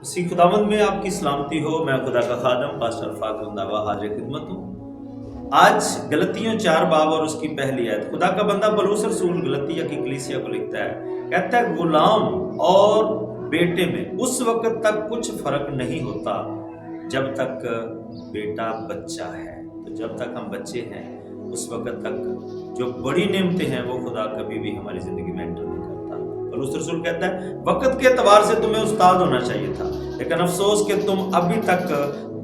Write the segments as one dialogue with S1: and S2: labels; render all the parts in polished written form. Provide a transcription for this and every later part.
S1: इसी खुदावंद में आपकी सलामती हो। मैं खुदा का खादम पास्टर फाक रंधावा हाजिर खिदमत हूँ। आज गलतियों 4 बाब और उसकी पहली आयत, खुदा का बंदा पौलुस रसूल गलतिया की कलीसिया को लिखता है, कहता है गुलाम और बेटे में उस वक्त तक कुछ फर्क नहीं होता जब तक बेटा बच्चा है। तो जब तक हम बच्चे हैं उस वक्त तक जो बड़ी नेमतें हैं वो खुदा कभी भी हमारी जिंदगी में एंटर नहीं करता। पौलुस रसूल कहता है वक्त के एतबार से तुम्हें उस्ताद होना चाहिए था, लेकिन अफसोस कि तुम अभी तक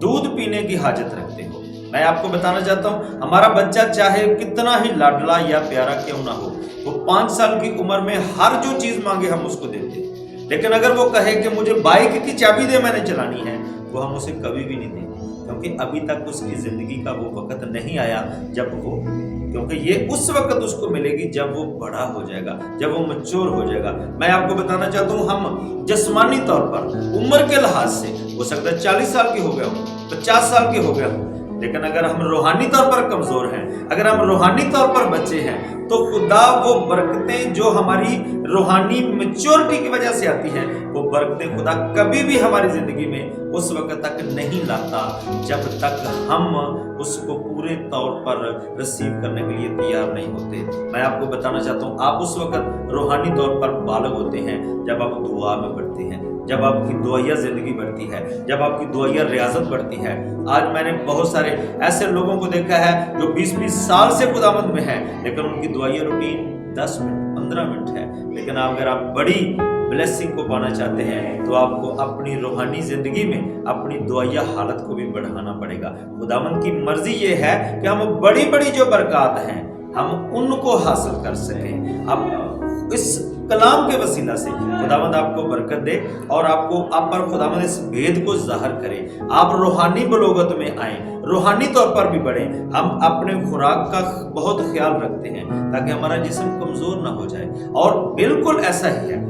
S1: दूध पीने की हाजत रखते हो। मैं आपको बताना चाहता हूँ, हमारा बच्चा चाहे कितना ही लाडला या प्यारा क्यों ना हो, वो 5 साल की उम्र में हर जो चीज मांगे हम उसको देते हैं, लेकिन अगर वो कहे कि मुझे बाइक की चाबी दे, मैंने चलानी है, वो हम उसे कभी भी नहीं देंगे, क्योंकि अभी तक उसकी जिंदगी का वो वक्त नहीं आया जब वो, क्योंकि ये उस वक्त उसको मिलेगी जब वो बड़ा हो जाएगा, जब वो मैच्योर हो जाएगा। मैं आपको बताना चाहता हूँ, हम जिस्मानी तौर पर उम्र के लिहाज से हो सकता है 40 साल के हो गए हो, 50 साल के हो गए हो, लेकिन अगर हम रूहानी तौर पर कमजोर हैं, अगर हम रूहानी तौर पर बच्चे हैं, तो खुदा वो बरकतें जो हमारी रूहानी मैच्योरिटी की वजह से आती हैं, वो बरकतें खुदा कभी भी हमारी जिंदगी में उस वक्त तक नहीं लाता जब तक हम उसको पूरे तौर पर रिसीव करने के लिए तैयार नहीं होते। मैं आपको बताना चाहता हूँ, आप उस वक्त रूहानी तौर पर बालग होते हैं जब आप दुआ में बढ़ते हैं, जब आपकी दुआया जिंदगी बढ़ती है, जब आपकी दुआया रियाजत बढ़ती है। आज मैंने बहुत सारे ऐसे लोगों को देखा है जो 20-20 साल से खुदावंद में है, लेकिन उनकी दुआया रूटीन 10 मिनट 15 मिनट है। लेकिन अगर आप बड़ी ब्लेसिंग को पाना चाहते हैं तो आपको अपनी रूहानी जिंदगी में अपनी दुआया हालत को भी बढ़ाना पड़ेगा। खुदावंद की मर्जी ये है कि हम बड़ी बड़ी जो बरकत हैं हम उनको हासिल कर सकें। अब इस कलाम के वसीला से खुदावंद आपको बरकत दे और आपको आप पर खुदावंद इस भेद को ज़ाहिर करे। आप रूहानी बलोगत में आए, रूहानी तौर पर भी बढ़े। हम अपने खुराक का बहुत ख्याल रखते हैं ताकि हमारा जिस्म कमजोर ना हो जाए, और बिल्कुल ऐसा ही है,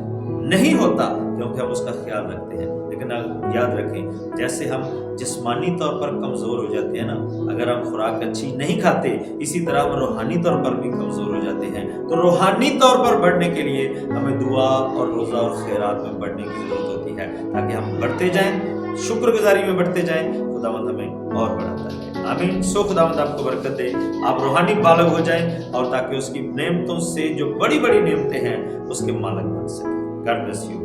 S1: नहीं होता क्योंकि हम उसका ख्याल रखते हैं। लेकिन याद रखें, जैसे हम जिस्मानी तौर पर कमज़ोर हो जाते हैं ना, अगर हम खुराक अच्छी नहीं खाते, इसी तरह हम रूहानी तौर पर भी कमज़ोर हो जाते हैं। तो रूहानी तौर पर बढ़ने के लिए हमें दुआ और रोज़ा और खैरात में बढ़ने की ज़रूरत होती है, ताकि हम बढ़ते जाएं, शुक्रगुजारी में बढ़ते जाएं, खुदावंद हमें और बढ़ाता है। आमीन। सो खुदावंद आपको बरकत दे, आप रूहानी बालक हो जाएं, और ताकि उसकी नेमतों से जो बड़ी बड़ी नेमतें हैं उसके मालक बन सकें। God bless you.